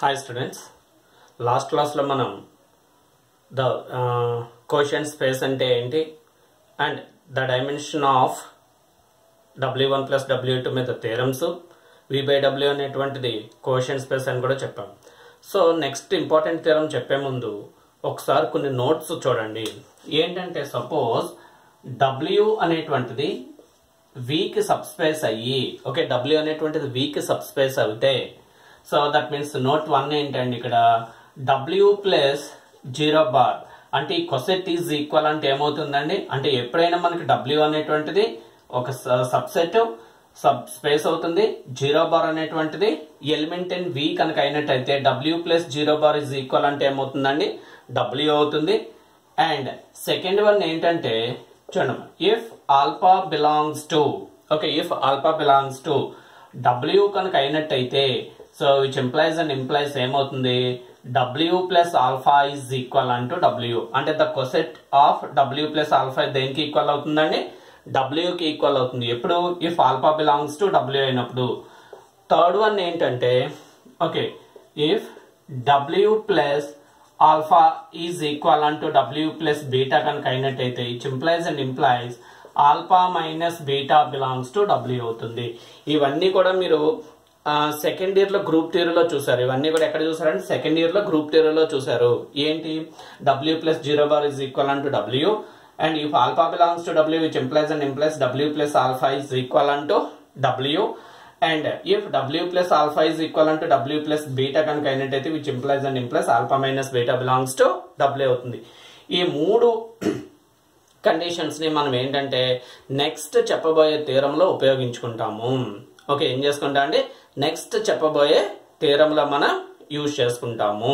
Hi students, last class lo manam the quotient space ante enti and the dimension of w1 plus w2 మీద theorems v by w అనేటువంటిది quotient space అని కూడా చెప్పాం. So next important theorem చెప్పే ముందు ఒకసారి కొన్ని notes చూడండి. ఏంటంటే సపోజ్ w అనేటువంటిది v కి సబ్ స్పేస్ అయ్యి ఓకే w అనేటువంటిది v కి సబ్ స్పేస్ అవుతే సో దట్ మీన్స్ నోట్ 1 ఏంటండి ఇక్కడ w ప్లస్ 0 బార్ అంటే ఈ కొసెట్ ఈజ్ ఈక్వల్ అంటే ఏమవుతుందండి అంటే ఎప్పుడైనా మనకి w అనేటువంటిది ఒక సబ్సెట్ సబ్ స్పేస్ అవుతుంది 0 బార్ అనేటువంటిది ఎలిమెంట్ ఇన్ v కనుక అయినట్టయితే w plus 0 bar is equal అంటే ఏమవుతుందండి w అవుతుంది. అండ్ సెకండ్ వన్ ఏంటంటే చూడండి if alpha belongs to okay if alpha belongs to w కనుక అయినట్టయితే so which implies and implies ఏమవుతుంది w plus alpha is equal అంటూ w అంటే the coset of w plus alpha దేనికి equal అవుతుందండి w కి ఈక్వల్ అవుతుంది ఎప్పుడు if alpha belongs to w అయినప్పుడు. థర్డ్ వన్ ఏంటంటే okay if w plus alpha is equal అంటూ w ప్లస్ బీటా కనుక అయినట్టయితే ఇచ్ implies and implies alpha minus beta belongs to w అవుతుంది. ఇవన్నీ కూడా మీరు సెకండ్ ఇయర్ లో గ్రూప్ థియరీలో చూసారు. ఇవన్నీ కూడా ఎక్కడ చూసారంటే సెకండ్ ఇయర్ లో గ్రూప్ థియరీలో చూసారు. ఏంటి w plus 0 bar is equal అంటూ w and if alpha belongs to w which implies and implies w plus alpha is equal అంటూ w and if w plus alpha is equal అంటూ w plus beta కనుక అయినట్టయితే which implies and implies alpha minus beta belongs to w అవుతుంది. ఈ మూడు conditions ని మనం ఏంటంటే నెక్స్ట్ చెప్పబోయే థియరంలో ఉపయోగించుకుంటాము. ఓకే ఏం చేసుకుంటా అంటే నెక్స్ట్ చెప్పబోయే థియరంలో మనం యూజ్ చేసుకుంటాము.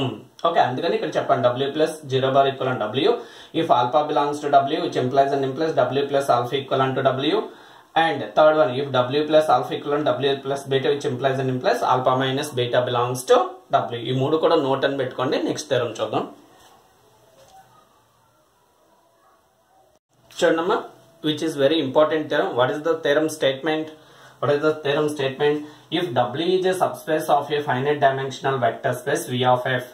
ఓకే అందుకని ఇక్కడ చెప్పండి w plus 0 bar equal and w if alpha belongs to w which implies and implies w plus alpha equal అంటూ w and third one if w plus alpha equal and w plus beta which implies and implies alpha minus beta belongs to w. ఈ మూడు కూడా note అని పెట్టుకోండి. Next theorem చూద్దాం. చూడమ్మా which is very important theorem. What is the theorem statement? What is the theorem statement? If W is a subspace of a finite dimensional vector space V of F,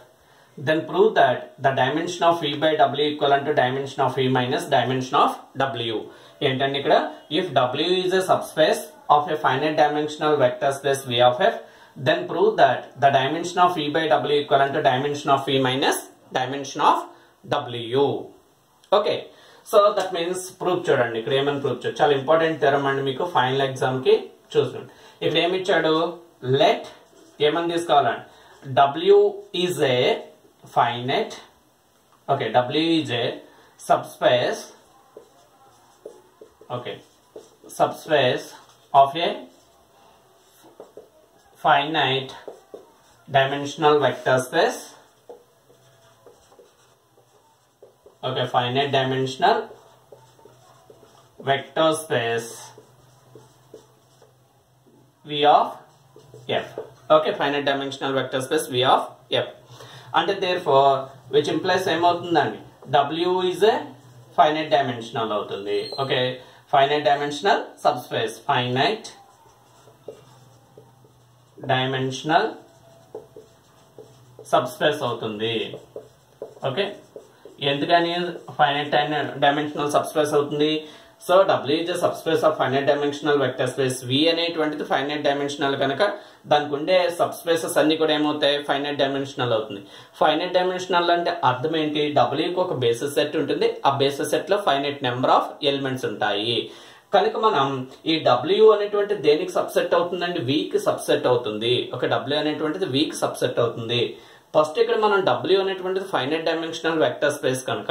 then prove that the dimension of V by W equivalent to dimension of V minus dimension of W. ఏంటంటే ఇక్కడ if W is a subspace of a finite dimensional vector space V of F, then prove that the dimension of V by W equivalent to dimension of V minus dimension of W. Okay. So that means proof చూడండి ఇక్కడ ఏమని proof చూడండి చాలా important theorem అండి మీకు final exam కి చూసుకోండి. ఇక్కడ ఏమి ఇచ్చాడు లెట్ ఏమని తీసుకోవాలండి w is a finite okay w is a subspace okay subspace of A finite dimensional vector space okay finite dimensional vector space V of F. Okay finite dimensional vector space V of F and therefore which implies ఏమవుతుందండి W is a finite dimensional అవుతుంది. okay finite dimensional subspace finite dimensional subspace అవుతుంది. Okay ఎందుకని finite dimensional subspace అవుతుంది. So W is subspace of finite dimensional vector space V అనేటువంటిది finite dimensional కనుక దానికి ఉండే subspaces అన్ని కూడా ఏమవుతాయి ఫైనైట్ డైమెన్షనల్ అవుతుంది. ఫైనైట్ డైమెన్షనల్ అంటే అర్థం ఏంటి W కి ఒక బేసిస్ సెట్ ఉంటుంది. ఆ బేసిస్ సెట్ లో ఫైనైట్ నెంబర్ ఆఫ్ ఎలిమెంట్స్ ఉంటాయి కనుక మనం ఈ W అనేటువంటి దేనికి సబ్సెట్ అవుతుందండి V కి సబ్సెట్ అవుతుంది. ఓకే W అనేటువంటిది V కి సబ్సెట్ అవుతుంది. ఫస్ట్ ఇక్కడ మనం W అనేటువంటిది ఫైనైట్ డైమెన్షనల్ వెక్టర్ స్పేస్ కనుక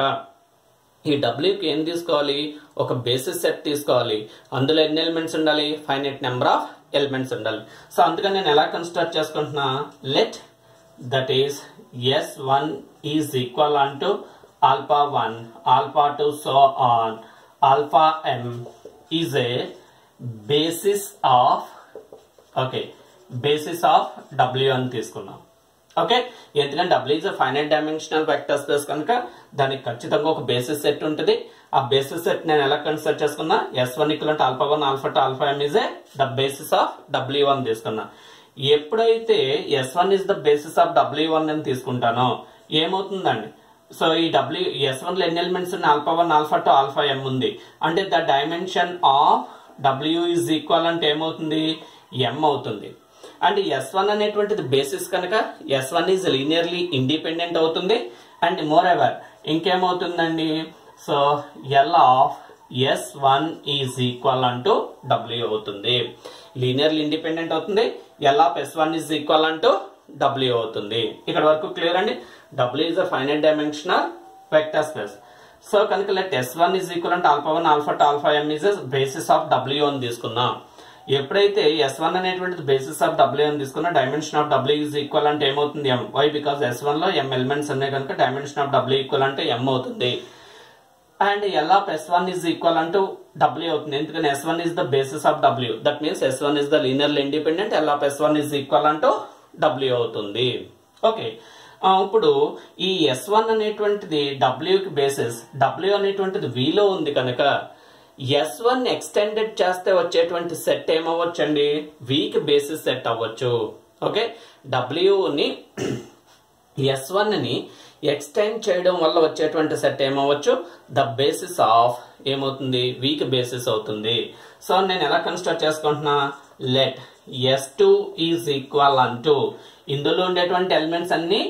ఈ W కి ఏం తీసుకోవాలి ఒక బేసిస్ సెట్ తీసుకోవాలి. అందులో ఎన్ని ఎలిమెంట్స్ ఉండాలి ఫైనైట్ నెంబర్ ఆఫ్ ఎలిమెంట్స్ ఉండాలి. సో అందుకని నేను ఎలా కన్స్ట్రక్ట్ చేసుకుంటున్నా let that is S1 is equal అంటూ alpha 1 alpha 2 so on alpha m is a basis of okay basis of W అని తీసుకున్నాం. ఓకే ఎందుకంటే W is finite dimensional vector space కనుక దానికి ఖచ్చితంగా ఒక బేసిస్ సెట్ ఉంటుంది. ఆ బేసిస్ సెట్ నేను ఎలా కన్సిడర్ చేసుకున్నా S1 equal alpha 1 alpha 2 alpha m is the basis of W1 తీసుకున్నా. ఎప్పుడైతే S1 is the basis of W1 అని తీసుకుంటానో ఏమవుతుందండి, సో ఈ S1 లో ఎన్ని ఎలిమెంట్స్ ఉన్నాయి, α1 α2 αm ఉంది, అంటే the dimension of W is equal అంటే ఏమవుతుంది, m అవుతుంది. అండ్ S1 అనేటువంటిది బేసిస్ కనుక S1 ఈజ్ లీనియర్లీ ఇండిపెండెంట్ అవుతుంది. అండ్ మోర్ ఎవర్ ఇంకేమవుతుందండి, so L of S1 is equal అంటూ W అవుతుంది. లీనియర్లీ ఇండిపెండెంట్ అవుతుంది. L of S1 is equal అంటూ W అవుతుంది. ఇక్కడ వరకు క్లియర్ అండి. W is a finite dimensional vector space. So కనుక లెట్ S1 ఈజ్ ఈక్వల్ అంటే α1 α2 αm is basis of W అని తీసుకున్నాం. ఎప్పుడైతే S1 అనేటువంటిది బేసిస్ ఆఫ్ W అని తీసుకున్నా dimension of W is equal అంటే ఏమవుతుంది, m. వై? బికాస్ S1 లో m ఎలిమెంట్స్ ఉన్నాయి కనుక డైమెన్షన్ ఆఫ్ W ఈక్వల్ అంటే m అవుతుంది. And L of S1 is equal అంటూ W అవుతుంది, ఎందుకంటే S1 is the basis of W. That means S1 is the linearly independent. L of S1 is equal అంటూ W అవుతుంది. Okay, ఇప్పుడు ఈ S1 అనేటువంటిది W కి బేసిస్, W అనేటువంటిది V లో ఉంది కనుక S1 ఎక్స్టెండెడ్ చేస్తే వచ్చేటువంటి సెట్ ఏమవ్వచ్చు అండి, V కి బేసిస్ సెట్ అవ్వచ్చు. ఓకే, W ని S1 ని ఎక్స్టెండ్ చేయడం వల్ల వచ్చేటువంటి సెట్ ఏమవచ్చు, ద బేసిస్ ఆఫ్ ఏమవుతుంది, V కి బేసిస్ అవుతుంది. సో నేను ఎలా కన్స్ట్రక్ట్ చేసుకుంటున్నా, లెట్ S2 ఈజ్ ఈక్వల్ అంటూ ఇందులో ఉండేటువంటి ఎలిమెంట్స్ అన్ని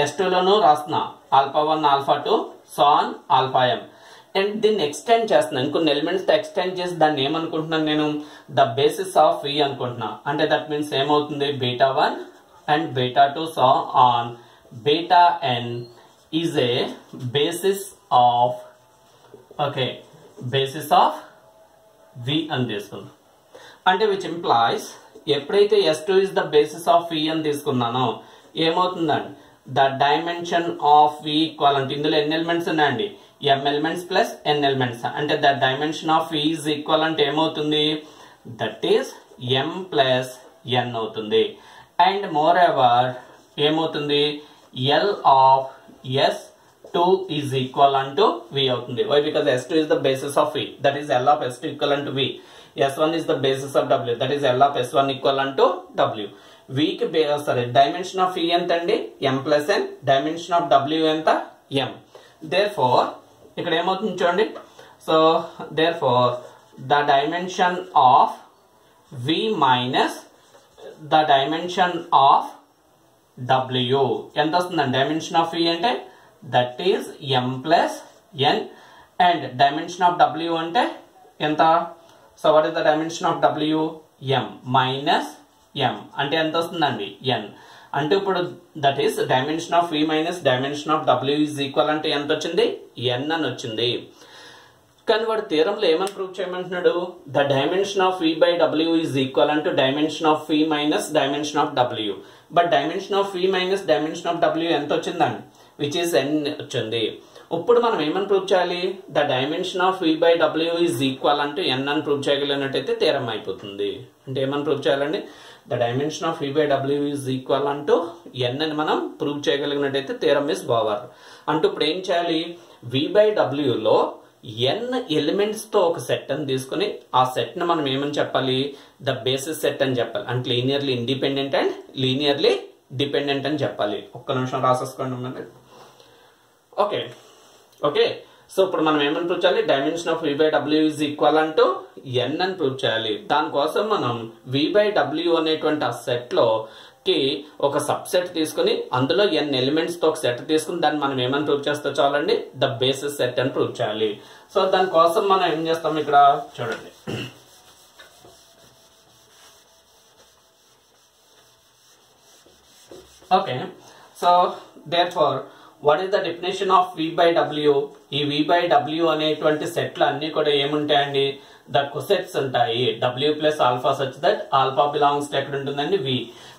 S2 లోనూ రాస్తున్నా, α1 α2 సో ఆన్ αm. అండ్ దీన్ని ఎక్స్టెండ్ చేస్తున్నాను, ఇంకొన్ని ఎలిమెంట్స్ తో ఎక్స్టెండ్ చేసి దాన్ని ఏమనుకుంటున్నాను నేను, ద బేసిస్ ఆఫ్ V అనుకుంటున్నా. అంటే దట్ మీన్స్ ఏమవుతుంది, β1 and β2 so on βn is a basis of, okay, basis of V అని తీసుకున్నాం. అంటే విచ్ ఇంప్లాయిస్ ఎప్పుడైతే S2 is the basis of V అని తీసుకున్నానో ఏమవుతుందండి, the dimension of V equal అంటే ఇందులో ఎన్ని ఎలిమెంట్స్ ఉన్నాయండి, m elements plus n elements, అంటే the dimension of V is equal అంటే ఏమవుతుంది, that is m plus n అవుతుంది. అండ్ మోర్ ఎవర్ ఏమవుతుంది, L of S2 is equal అంటూ V అవుతుంది. Why? Because S2 is the basis of V, that is L of S2 equal అంటూ V. S1 is the basis of W, that is L of S1 equal to W. V కి dimension of E ఎంత అండి, m plus n, dimension of W ఎంత, m. Therefore ఇక్కడ ఏమవుతుంది చూడండి, so therefore the dimension of V minus the dimension of W ఎంత వస్తుందండి, dimension of E అంటే that is m plus n and dimension of W అంటే ఎంత, so what is the dimension of W, m minus m అంటే ఎంత వస్తుందండి, n. అంటే ఇప్పుడు that is dimension of V minus dimension of W is equal అంటే ఎంత వచ్చింది, n అని వచ్చింది. కానీ వాడు థియరంలో ఏమని ప్రూవ్ చేయమంటున్నాడు, the dimension of V by W is equal అంటే dimension of V minus dimension of W. But dimension of V minus dimension of W ఎంత వచ్చిందండి, విచ్ ఈస్ n వచ్చింది. ఇప్పుడు మనం ఏమని ప్రూవ్ చేయాలి, the dimension of V by W is equal అంటూ n అని ప్రూవ్ చేయగలిగినట్టయితే థియరం అయిపోతుంది. అంటే ఏమని ప్రూవ్ చేయాలండి, the dimension of V by W is equal అంటూ n అని మనం ప్రూవ్ చేయగలిగినట్టయితే థియరం ఇస్ ఓవర్. అంటూ ఇప్పుడు ఏం చేయాలి, V బై W లో n ఎలిమెంట్స్ తో ఒక సెట్ అని తీసుకుని ఆ సెట్ ని మనం ఏమని చెప్పాలి, ద బేసిస్ సెట్ అని చెప్పాలి. అంటే linearly independent and linearly dependent అని చెప్పాలి. ఒక్క నిమిషం రాసేసుకోండి ఉండండి. ఓకే ఓకే, సో ఇప్పుడు మనం ఏమని ప్రూవ్ చేయాలి, dimension of V by W is equal అంటూ n అని ప్రూవ్ చేయాలి. దానికోసం మనం V బై W అనేటువంటి ఆ సెట్ లో కి ఒక సబ్ సెట్ తీసుకుని అందులో n ఎలిమెంట్స్ తో ఒక సెట్ తీసుకుని దాన్ని మనం ఏమని ప్రూవ్ చేస్తే చాలండి, ద బేసిస్ సెట్ అని ప్రూవ్ చేయాలి. సో దానికోసం మనం ఏం చేస్తాం, ఇక్కడ చూడండి, okay. So therefore what is the definition of V by W? ఈ V బై W అనేటువంటి సెట్లు అన్ని కూడా ఏముంటాయండి, ద కొసెట్స్ ఉంటాయి. W plus alpha such that alpha belongs to ఎక్కడ ఉంటుందండి, V.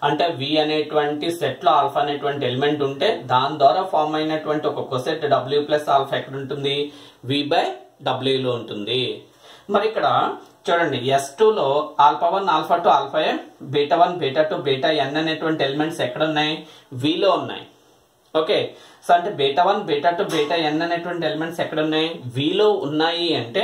అంటే V అనేటువంటి సెట్ లో ఆల్ఫా అనేటువంటి ఎలిమెంట్ ఉంటే దాని ద్వారా ఫామ్ అయినటువంటి ఒక కొసెట్ W ప్లస్ ఆల్ఫా ఎక్కడ ఉంటుంది, V బై W లో ఉంటుంది. మరి ఇక్కడ చూడండి, S2 లో α1 α2 αm, β1 β2 βn అనేటువంటి ఎలిమెంట్స్ ఎక్కడ ఉన్నాయి, V లో ఉన్నాయి. ఓకే, సో అంటే β1 β2 βn అనేటువంటి ఎలిమెంట్స్ ఎక్కడ ఉన్నాయి, V లో ఉన్నాయి. అంటే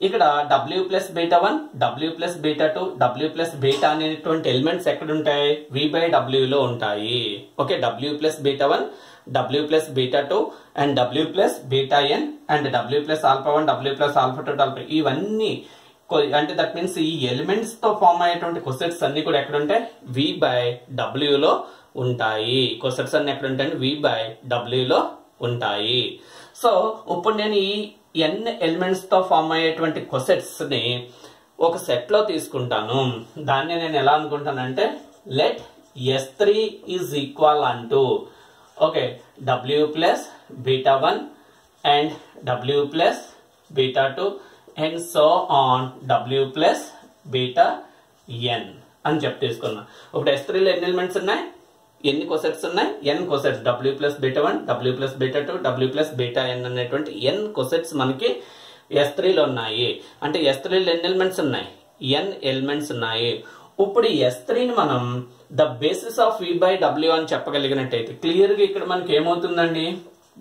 ఇక్కడ w plus beta 1, w plus beta 2, w plus beta అనేటువంటి ఎలిమెంట్స్ ఎక్కడ ఉంటాయి? v బై w లో ఉంటాయి. Okay, w plus beta 1, w plus beta 2 and w plus beta n and w plus alpha 1, w plus alpha 2, ఇవన్నీ అంటే that means ఈ elements తో form అయ్యేటువంటి కొసెట్స్ అన్ని కూడా ఎక్కడ ఉంటాయి? v బై w లో ఉంటాయి. కొసెట్స్ అన్ని ఎక్కడ ఉంటాయి? v బై w లో ఉంటాయి. సో ఇప్పుడు నేను ఈ n ఎలిమెంట్స్ తో ఫామ్ అయ్యేటువంటి కొసెట్స్ ని ఒక సెట్ లో తీసుకుంటాను. దాన్ని నేను ఎలా అనుకుంటానంటే లెట్ s3 ఈజ్ ఈక్వల్ అంటూ okay w plus beta 1 and w plus beta 2 and so on w plus beta n అని చెప్పి తీసుకున్నా. ఇప్పుడు S3 లో ఎన్ని ఎలిమెంట్స్ ఉన్నాయి? ఎన్ని కొసెట్స్ ఉన్నాయి? n cosets. w plus beta 1, w plus beta 2, w plus beta n అనేటువంటి n కొసెట్స్ మనకి S3 లో ఉన్నాయి. అంటే S3 లో ఎన్ని ఎలిమెంట్స్ ఉన్నాయి? n ఎలిమెంట్స్ ఉన్నాయి. ఇప్పుడు S3 ని మనం the basis of v by w అని చెప్పగలిగినట్టయితే క్లియర్ గా ఇక్కడ మనకి ఏమవుతుందండి?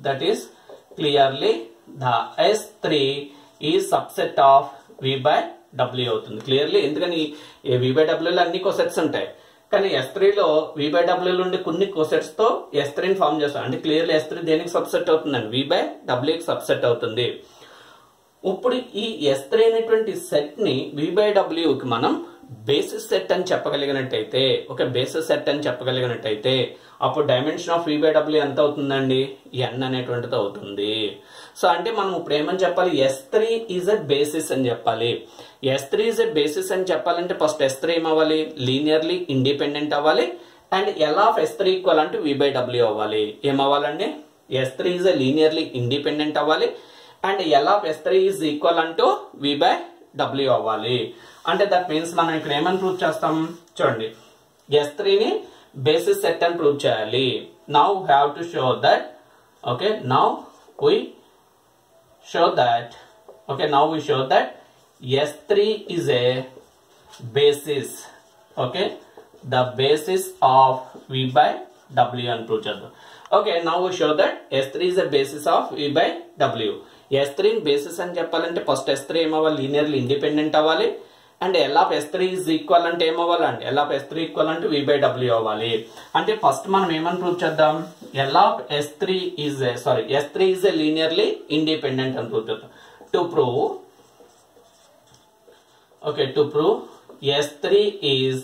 That is clearly the S3 ఈ subset of v by w అవుతుంది. క్లియర్లీ ఎందుకని v బై w లో అన్ని కొసెట్స్ ఉంటాయి, కానీ S3 లో v బై w లో ఉండే కొన్ని కొసెట్స్ తో S3 ని ఫామ్ చేస్తాం. అంటే క్లియర్లీ S3 దేనికి సబ్సెట్ అవుతుందండి? v బై w కి సబ్సెట్ అవుతుంది. ఇప్పుడు ఈ S3 అనేటువంటి సెట్ ని v బై w కి మనం బేసిస్ సెట్ అని చెప్పగలిగినట్టయితే, ఒక బేసిస్ సెట్ అని చెప్పగలిగినట్టయితే అప్పుడు dimension of v by w ఎంత అవుతుందండి? n అనేటువంటిది అవుతుంది. సో అంటే మనం ఇప్పుడు ఏమని చెప్పాలి? S3 ఈజ్ ఎ బేసిస్ అని చెప్పాలి. S3 ఈజ్ ఎ బేసిస్ అని చెప్పాలంటే ఫస్ట్ S3 ఏమవ్వాలి? లీనియర్లీ ఇండిపెండెంట్ అవ్వాలి and L of S3 equal అంటే v బై w అవ్వాలి. ఏమవ్వాలండి? S3 is a linearly independent అవ్వాలి and L of S3 is equal అంటూ v బై w అవ్వాలి. అంటే దట్ మీన్స్ మనం ఇక్కడ ఏమని ప్రూవ్ చేస్తాం? చూడండి, S3 ని బేసిస్ సెట్ అని ప్రూవ్ చేయాలి. Now have to show that okay now we show that S3 is a basis. Okay, the basis of v by w and prove chedam. Okay, now we show that S3 is a basis of v by w. S3 in basis అని చెప్పాలంటే first S3 ఏమవ్వాలి? Linearly independent అవ్వాలి and L of S3 is equal అంటే ఏమవ్వాలండి? L of S3 equal అంటే v by w అవ్వాలి. అంటే first మనం ఏమని ప్రూవ్ చేద్దాం? L of S3 is S3 is a linearly independent అని ప్రూవ్ చేద్దాం. To prove S3 is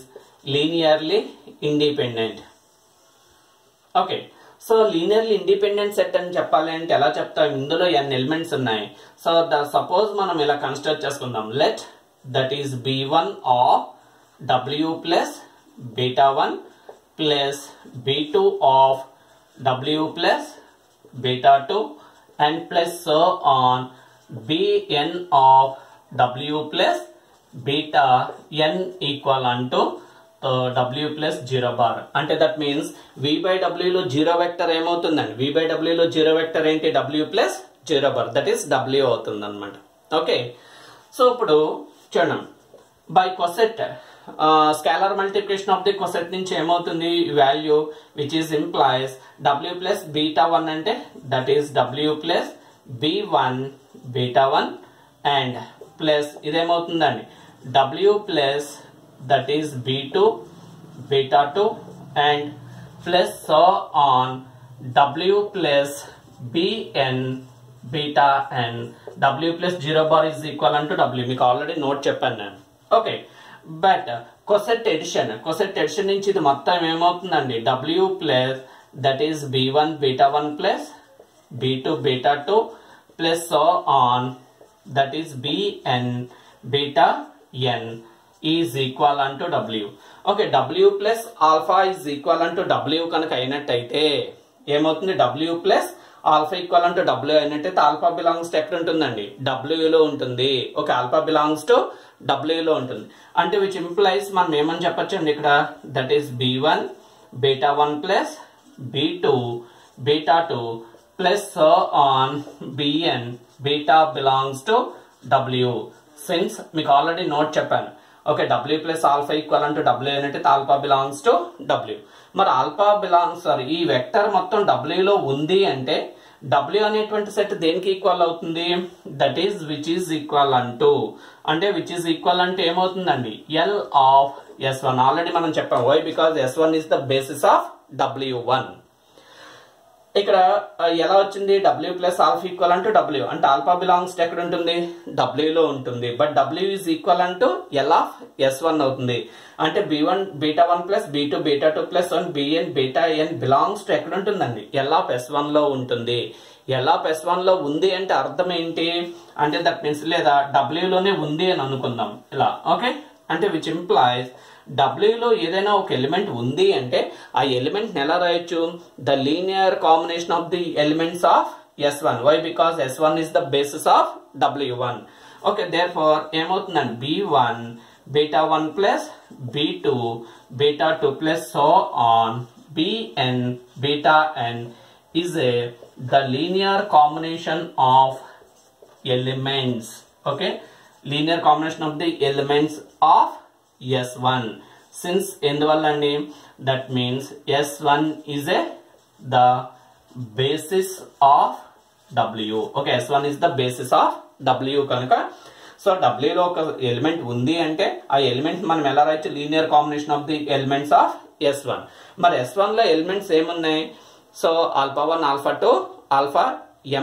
linearly independent. Okay, so linearly independent set అని చెప్పాలి అంటే ఎలా చెప్తాం? ఇందులో n ఎలిమెంట్స్ ఉన్నాయి. సో సపోజ్ మనం ఇలా కన్స్ట్రక్ట్ చేసుకుందాం. Let that is b1 of w plus beta 1 plus b2 of w plus beta 2 and plus so on bn of w plus beta n equal unto w plus 0 bar. అంటే that means v by w లో 0 vector ఏమవుతుందండి? v by w లో 0 vector ఏంటి? w plus 0 bar, that is w అవుతుంది అనమాట. Okay, so ఇప్పుడు చూడండి, by coset scalar multiplication of the coset నుంచి ఏమవుతుంది? Value which is implies w plus beta 1 అంటే that is w plus b1 beta 1 and plus ఇదేమవుతుందండి? w plus that is b2 beta 2 and plus so on w plus bn beta and w plus 0 bar is equal అంటూ w. మీకు already note చెప్పాను నేను. Okay, but coset addition నుంచి ఇది మొత్తం ఏమవుతుందండి? w plus that is b1 beta 1 plus b2 beta 2 plus so on that is bn beta n is equal అంటూ w. Okay, w plus alpha is equal అంటూ w కనుక అయినట్టయితే ఏమవుతుంది? w plus alpha equal అంటే w అయినట్టయితే alpha belongs to ఎక్కడ ఉంటుందండి? w లో ఉంటుంది. Okay, alpha belongs to w లో ఉంటుంది. అంటే విచ్ ఇంప్లైస్ మనం ఏమని చెప్పొచ్చు అండి ఇక్కడ? That is b1 beta 1 plus b2 beta 2 plus so on bn beta belongs to w. Since మీకు ఆల్రెడీ నోట్ చెప్పాను. Okay, w plus alpha equal అంటే w అయినట్టయితే ఆల్ఫా బిలాంగ్స్ టు w. మరి ఆల్ఫా బిలాంగ్స్ ఈ వెక్టర్ మొత్తం w లో ఉంది అంటే W అనేటువంటి సెట్ దేనికి ఈక్వల్ అవుతుంది? That is which is equal అంటూ, అంటే విచ్ ఈస్ ఈక్వల్ అంటే ఏమవుతుందండి? L of S1. ఆల్రెడీ మనం చెప్పాం. Why? Because S1 is the basis of W1. ఇక్కడ ఎలా వచ్చింది? W ప్లస్ ఆల్ఫా ఈక్వల్ అంటూ W, అంటే ఆల్ఫా బిలాంగ్స్ ఎక్కడ ఉంటుంది? W లో ఉంటుంది. బట్ W ఈజ్ ఈక్వల్ అంటూ L ఆఫ్ S1 అవుతుంది. అంటే B1 beta 1 plus B2 beta 2 plus 1 BN beta N belongs to ఎక్కడ ఉంటుందండి? L ఆఫ్ S1 లో ఉంటుంది. L ఆఫ్ S1 లో ఉంది అంటే అర్థం ఏంటి? అంటే దట్ మీన్స్ లేదా W లోనే ఉంది అని అనుకుందాం ఇలా. ఓకే, అంటే విచ్ ఇంప్లాయిస్ W లో ఏదైనా ఒక ఎలిమెంట్ ఉంది అంటే ఆ ఎలిమెంట్ ఎలా రాయొచ్చు? The linear combination of the elements of S1. Why? Because S1 is the basis of W1. Okay, therefore ఏమవుతుందండి? B1 beta 1 plus B2 beta 2 plus so on BN beta N is the linear combination of elements. Okay, linear combination of the elements of S1. Since enduvallandi, that means S1 is the basis of W. Okay, S1 is the basis of W kanuka. So W లో ఒక element ఉంది అంటే ఆ element మనం ఎలా రాయొచ్చు? Linear combination of the elements of S1. మరి S1 లో ఎలిమెంట్స్ ఏమున్నాయి? So alpha 1 alpha 2 alpha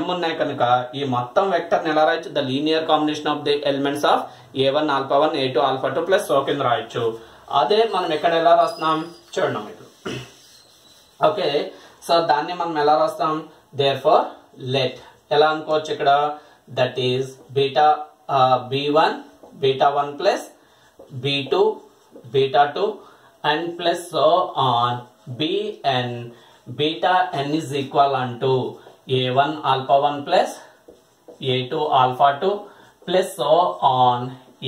M ఉన్నాయి కనుక ఈ మొత్తం వెక్టర్ ఎలా రాయొచ్చు? The linear combination of the elements of A1 alpha 1 A2 alpha 2 plus so కింద రాయొచ్చు. అదే మనం ఎక్కడ ఎలా రాస్తున్నాం చూడండి మీకు. ఓకే, సో దాన్ని మనం ఎలా రాస్తాం? దేర్ ఫోర్ లెట్ ఎలా అనుకోవచ్చు ఇక్కడ? That is beta B1 beta 1 plus B2 beta 2 and plus so on Bn beta n is equal to A1 alpha 1 plus A2 alpha 2 plus so on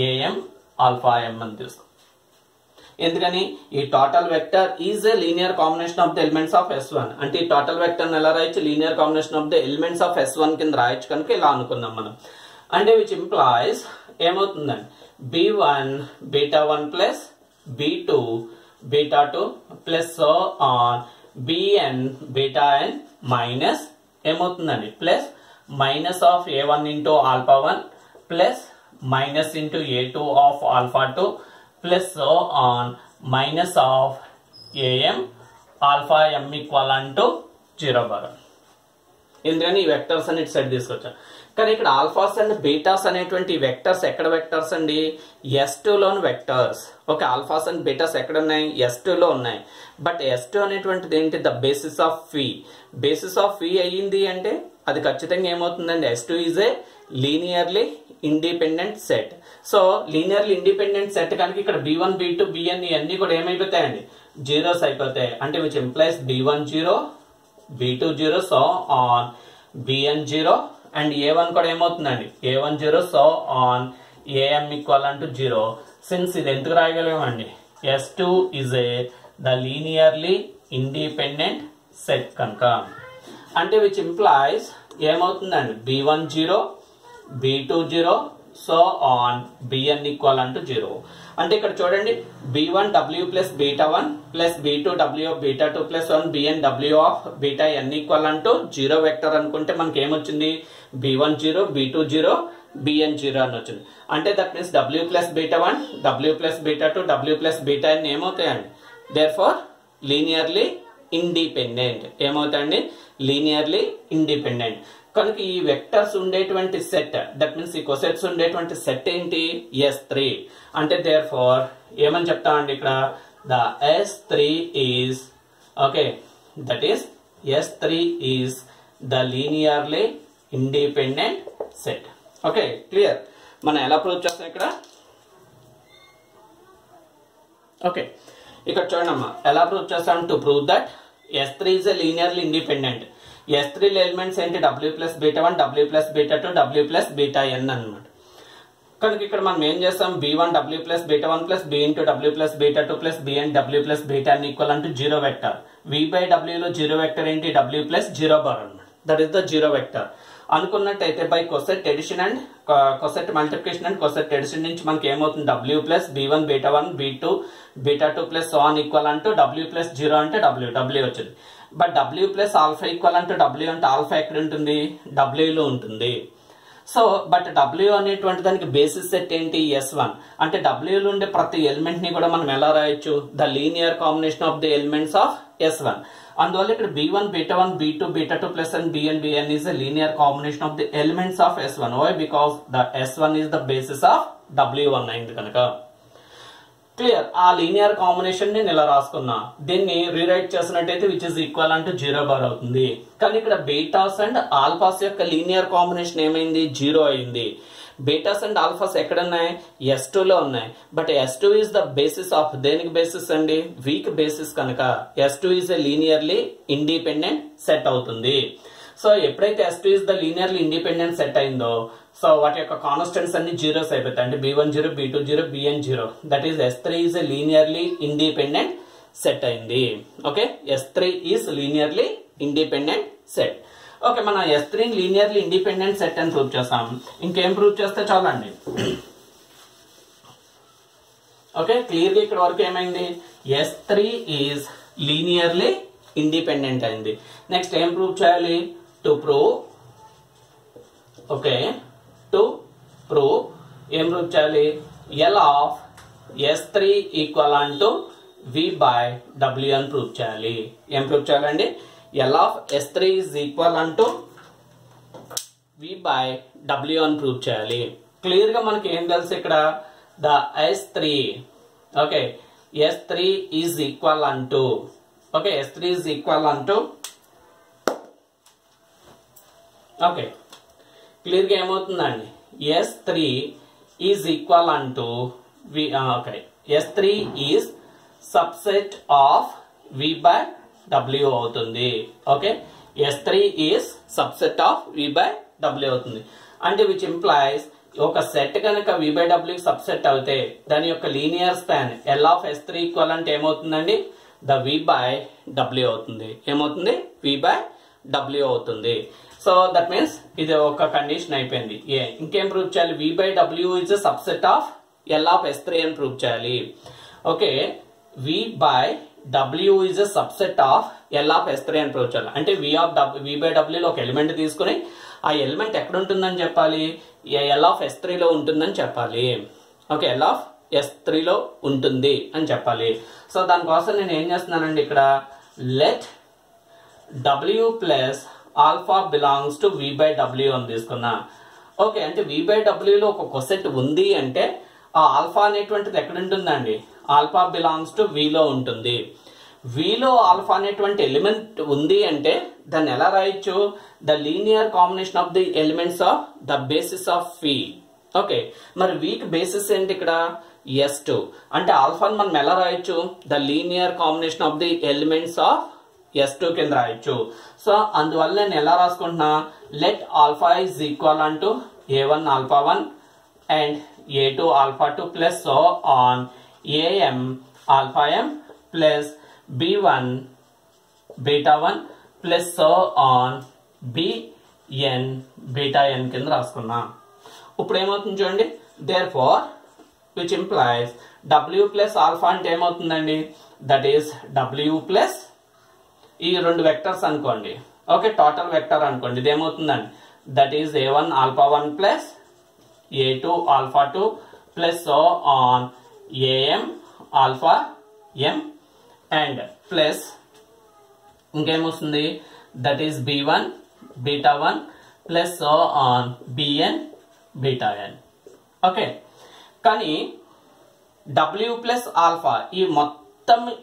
AM alpha m అని తీసుకో. ఎందుకని? ఈ total vector is a linear combination of the elements of S1. అంటే ఈ total vector ఎలా రాయొచ్చు? Linear combination of the elements of S1 కింద రాయొచ్చు కనుక ఇలా అనుకుందాం మనం. అంటే విచ్ ఇంప్లాయిస్ ఏమవుతుందండి? B1 beta 1 plus B2 beta 2 plus so on BN beta N minus ఏమవుతుందండి? Plus minus of A1 into alpha 1 plus minus into A2 of alpha 2 plus so on minus of AM alpha M equal అంటూ 0 బరం. ఎందుకని ఈ vectors అని ఇటు side తీసుకొచ్చాను. కానీ ఇక్కడ ఆల్ఫాస్ and betas అనేటువంటి వెక్టర్స్ ఎక్కడ వెక్టర్స్ అండి? S2 లోని వెక్టర్స్. ఓకే, ఆల్ఫాస్ అండ్ బీటాస్ ఎక్కడ ఉన్నాయి? S2 లో ఉన్నాయి. బట్ S2 అనేటువంటిది ఏంటి? The basis of fee. Basis of fee అయ్యింది అంటే అది ఖచ్చితంగా ఏమవుతుందండి? S2 is a linearly independent set. So linearly independent set కనుక ఇక్కడ B1 B2 BN ఇవన్నీ కూడా ఏమైపోతాయండి? జీరోస్ అయిపోతాయి. అంటే which implies B1 0 B2 0 so on BN 0 and A1 కూడా ఏమవుతుందండి? A1 0 so on AM equal అంటూ 0. సిన్స్ ఇది ఎందుకు రాయగలమండి? S2 is a the linearly independent set కనుక. అంటే విచ్ ఇంప్లాయిస్ ఏమవుతుందండి? B1 0 B2 0 so on BN equal అంటూ 0. అంటే ఇక్కడ చూడండి, B1 W plus beta 1 plus B2 W of beta 2 plus 1 BN W of beta N equal అంటూ 0 vector అనుకుంటే మనకి ఏమొచ్చింది? B1 0 B2 0 BN 0 అని వచ్చింది. అంటే that means W plus beta 1 W plus beta 2 W plus beta N ఏమవుతాయండి? Therefore linearly independent. ఏమవుతాయండి? Linearly independent. కనుక ఈ వెక్టర్స్ ఉండేటువంటి సెట్, దట్ మీన్స్ ఈ కోసెట్స్ ఉండేటువంటి సెట్ ఏంటి? S3. అంటే దేర్ ఫోర్ ఏమని చెప్తామండి ఇక్కడ? The S3 is okay, that is S3 is the linearly independent set. Okay, clear? మనం ఎలా ప్రూవ్ చేస్తాం ఇక్కడ? ఓకే, ఇక్కడ చూడండి అమ్మా, ఎలా ప్రూవ్ చేస్తాం? To prove that S3 is a linearly independent. S3 elements ఏంటి? W plus beta 1 W plus beta 2 W plus beta N అనమాట. కనుక ఇక్కడ మనం ఏం చేస్తాం? B1 W plus beta 1 plus B into W plus beta 2 plus BN W plus beta N equal అంటూ 0 vector. V by W లో 0 vector ఏంటి? W plus 0 bar అనమాట. That is the 0 vector. అనుకున్నట్టయితే by coset addition and coset multiplication and coset addition నుంచి మనకి ఏమవుతుంది w plus b1 beta one b2 beta two plus so on equal అంటూ w plus 0 అంటే w వచ్చింది. But w plus alpha equal అంటూ w అంటే alpha ఎక్కడ ఉంటుంది, w లో ఉంటుంది. సో బట్ w అనేటువంటి దానికి బేసిస్ సెట్ ఏంటి, S1. అంటే w లో ఉండే ప్రతి ఎలిమెంట్ ని కూడా మనం ఎలా రాయొచ్చు, the linear combination of the elements of S1. అందువల్ల ఇక్కడ b1 beta one b2 beta two plus and bn is a linear combination of the elements of S1. Why? Because the S1 is the basis of W1 అయింది కనుక. Clear. ఆ linear combination నేను ఇలా రాసుకున్నా, దీన్ని rewrite చేసినట్టయితే విచ్ ఇస్ ఈక్వల్ అంటూ 0 bar అవుతుంది. కానీ ఇక్కడ బీటాస్ అండ్ ఆల్ఫాస్ యొక్క లీనియర్ కాంబినేషన్ ఏమైంది, 0 అయింది. బీటాస్ అండ్ ఆల్ఫాస్ ఎక్కడ ఉన్నాయి, S2 లో ఉన్నాయి. But S2 is the basis of, దేనికి బేసిస్ అండి, వీక్ బేసిస్ కనుక S2 is a linearly independent set అవుతుంది. సో ఎప్పుడైతే S2 is the linearly independent set అయిందో, సో వాటి యొక్క కాన్స్టెంట్స్ అన్ని జీరోస్ అయిపోతాయి. అంటే b1 0 b2 0 bn 0. That is S3 is a linearly independent set అయింది. Okay, S3 is linearly independent set. Okay, మనం S3 లీనియర్లీ ఇండిపెండెంట్ సెట్ అని prove చేస్తాం. ఇంకేం ప్రూవ్ చేస్తే చాలండి. ఓకే, క్లియర్గా ఇక్కడ వరకు ఏమైంది, S3 ఈజ్ లీనియర్లీ ఇండిపెండెంట్ అయింది. నెక్స్ట్ ఏం ప్రూవ్ చేయాలి, to prove. Okay, to prove ఏం ప్రూవ్ చేయాలి, L ఆఫ్ S3 ఈక్వల్ అంటూ V బై W అని ప్రూవ్ చేయాలి. ఏం ప్రూవ్ చేయాలండి, L of S3 is equal అంటూ V బై W అని ప్రూవ్ చేయాలి. క్లియర్ గా మనకి ఏం తెలుసు ఇక్కడ, the S3, okay, S3 is equal అంటూ, ఓకే, S3 ఈజ్ ఈక్వల్ అంటూ, ఓకే, క్లియర్ గా ఏమవుతుందండి, S3 ఈజ్ ఈక్వల్ అంటూ okay, S3 is subset of V by W అవుతుంది. Okay, S3 is subset of V by W అవుతుంది. అంటే which implies ఒక set కనుక V బై W సబ్సెట్ అవుతే దాని యొక్క linear span L of S3 equal అంటే ఏమవుతుందండి, ద V బై W అవుతుంది. ఏమవుతుంది, V బై W అవుతుంది. సో దట్ మీన్స్ ఇది ఒక కండిషన్ అయిపోయింది. ఇంకేం ప్రూవ్ చేయాలి, V by W is subset of L of S3 అని ప్రూవ్ చేయాలి. Okay, V by W is subset of L of S3 అని ప్రూవ్ చేయాలి. అంటే V బై W లో ఒక ఎలిమెంట్ తీసుకుని ఆ ఎలిమెంట్ ఎక్కడ ఉంటుందని చెప్పాలి, L ఆఫ్ S3 లో ఉంటుందని చెప్పాలి. ఓకే, L ఆఫ్ S3 లో ఉంటుంది అని చెప్పాలి. సో దానికోసం నేను ఏం చేస్తున్నానండి, ఇక్కడ let W plus alpha belongs to V by W అని తీసుకున్నా. ఓకే, అంటే V బై W లో ఒక కొసెట్ ఉంది అంటే ఆ ఆల్ఫా అనేటువంటిది ఎక్కడ ఉంటుందండి, ఆల్ఫా బిలాంగ్స్ టు V లో ఉంటుంది. V లో ఆల్ఫా అనేటువంటి ఎలిమెంట్ ఉంది అంటే దాన్ని ఎలా రాయొచ్చు, the linear combination of the elements of the basis of V. Okay, మరి V కి బేసిస్ ఏంటి ఇక్కడ, S2. అంటే ఆల్ఫాని మనం ఎలా రాయొచ్చు, the linear combination of the elements of S2 కింద రాయొచ్చు. సో అందువల్ల నేను ఎలా రాసుకుంటున్నా, లెట్ ఆల్ఫా ఈజ్ ఈక్వల్ అంటూ A1 alpha 1 and A2 alpha 2 plus so on AM alpha M plus B1 beta 1 plus so on BN beta N కింద రాసుకున్నా. ఇప్పుడు ఏమవుతుంది చూడండి, therefore which implies W plus alpha అంటే ఏమవుతుందండి, that is W plus ఈ రెండు vectors అనుకోండి. ఓకే, టోటల్ వెక్టర్ అనుకోండి, ఇది ఏమవుతుందండి, that is A1 alpha 1 plus A2 alpha 2 plus so on AM alpha M and plus ఇంకేమొస్తుంది, that is B1 beta 1 plus so on BN beta N. Okay, కానీ W plus alpha ఈ మొత్తం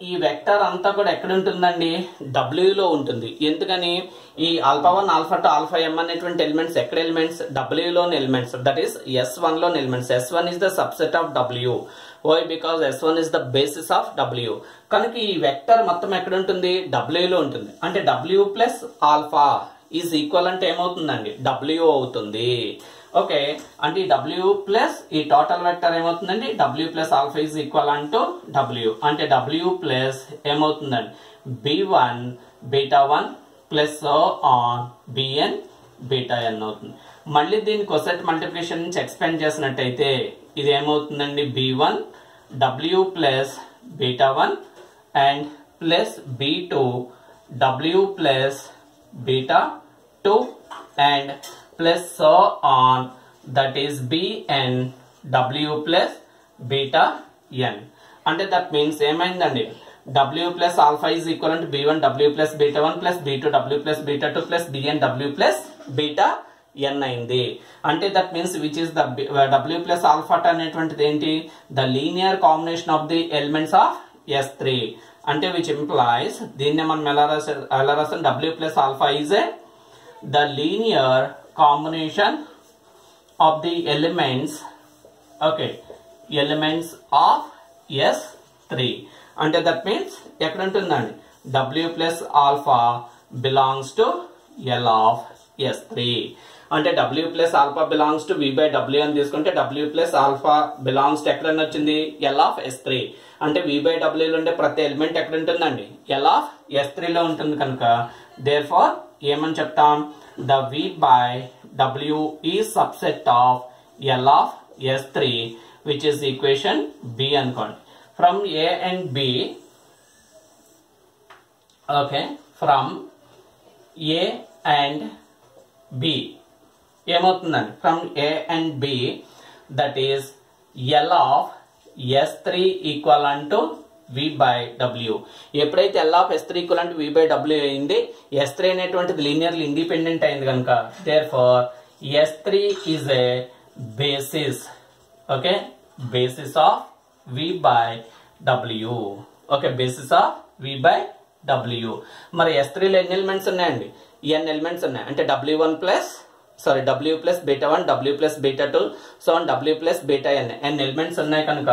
ఈ vector అంతా కూడా ఎక్కడ ఉంటుందండి, W లో ఉంటుంది. ఎందుకని, ఈ ఆల్ఫా 1 ఆల్ఫా 2 ఆల్ఫా M అనేటువంటి ఎలిమెంట్స్ ఎక్కడ ఎలిమెంట్స్, W లోని ఎలిమెంట్స్, దట్ ఈస్ S1 లోని elements. S1 is the subset of W. Why? Because S1 is the basis of W. కనుక ఈ వెక్టర్ మొత్తం ఎక్కడ ఉంటుంది, W లో ఉంటుంది. అంటే W plus alpha is equal అంటే ఏమవుతుందండి, W అవుతుంది. ఓకే, అంటే ఈ W ప్లస్ ఈ టోటల్ వెక్టర్ ఏమవుతుందండి, W plus alpha is equal అంటూ W. అంటే W ప్లస్ ఏమవుతుందండి, B1 beta 1 plus on BN beta N అవుతుంది. మళ్ళీ దీని కొసెట్ మల్టిప్లికేషన్ నుంచి ఎక్స్పాండ్ చేసినట్టయితే ఇది ఏమవుతుందండి, b1 w plus beta 1 and plus b2 w plus beta 2 and plus so on, that is bn w plus beta n. అంటే that means ఏమైందండి, w plus alpha is equal to b1 w plus beta 1 plus b2 w plus beta 2 plus bn w plus beta n అయింది. అంటే that means which is the w plus alpha అనేటువంటిది ఏంటి, the linear combination of the elements of S3. అంటే which implies, దీన్ని మనం ఎలా రాస్తాం, w plus alpha is a the linear combination of the elements, okay, elements of S3. అంటే that means ఎక్కడ ఉంటుందండి, w plus alpha belongs to L of S3. అంటే w plus alpha belongs to v by w అని తీసుకుంటే w plus alpha belongs to ఎక్కడన్నా వచ్చింది, L of S3. అంటే v by w లో ఉండే ప్రతి ఎలిమెంట్ ఎక్కడ ఉంటుందండి, L ఆఫ్ S3 లో ఉంటుంది కనుక దేర్ ఫార్ ఏమని చెప్తాం, the v by w is subset of L of S3 which is equation B అనుకోండి. From A and B, okay, from A and B ఏమవుతుందండి, from A and B that is L of S3 equal to V by W. ఎప్పుడైతే L of S3 equal to V by W అయింది, S3 అనేటువంటిది linearly independent అయింది కనుక therefore S3 is a basis, okay, basis of V by W, okay, basis of V by W. మరి S3 లో ఎన్ని elements ఉన్నాయండి, n elements ఉన్నాయి. అంటే w1 plus w plus beta 1 w plus beta 2 so w plus beta n elements ఉన్నాయి కనుక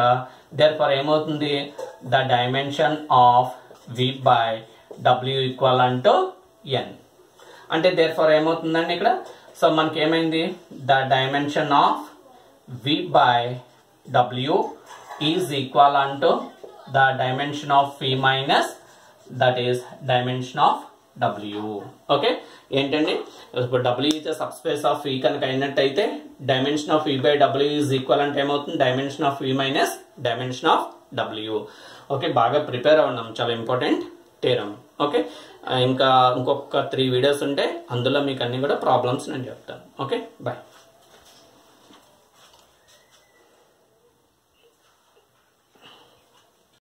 there far ఏమవుతుంది, the dimension of V by W equal to n. అంటే దేర్ ఫార్ ఏమవుతుందండి ఇక్కడ, సో మనకి ఏమైంది, the dimension of V by W is equal to the dimension of V minus that is dimension of W. Okay, ఏంటండి, ఇప్పుడు W is sub space of V కనుక అయినట్టయితే dimension of V by W is equal అంటే ఏమవుతుంది, dimension of V minus dimension of W. Okay, బాగా prepare అవ్వడం, చాలా important theorem. Okay, ఇంకా ఇంకొక 3 వీడియోస్ ఉంటే అందులో మీకు అన్ని కూడా ప్రాబ్లమ్స్ నేను చెప్తాను. Okay, bye.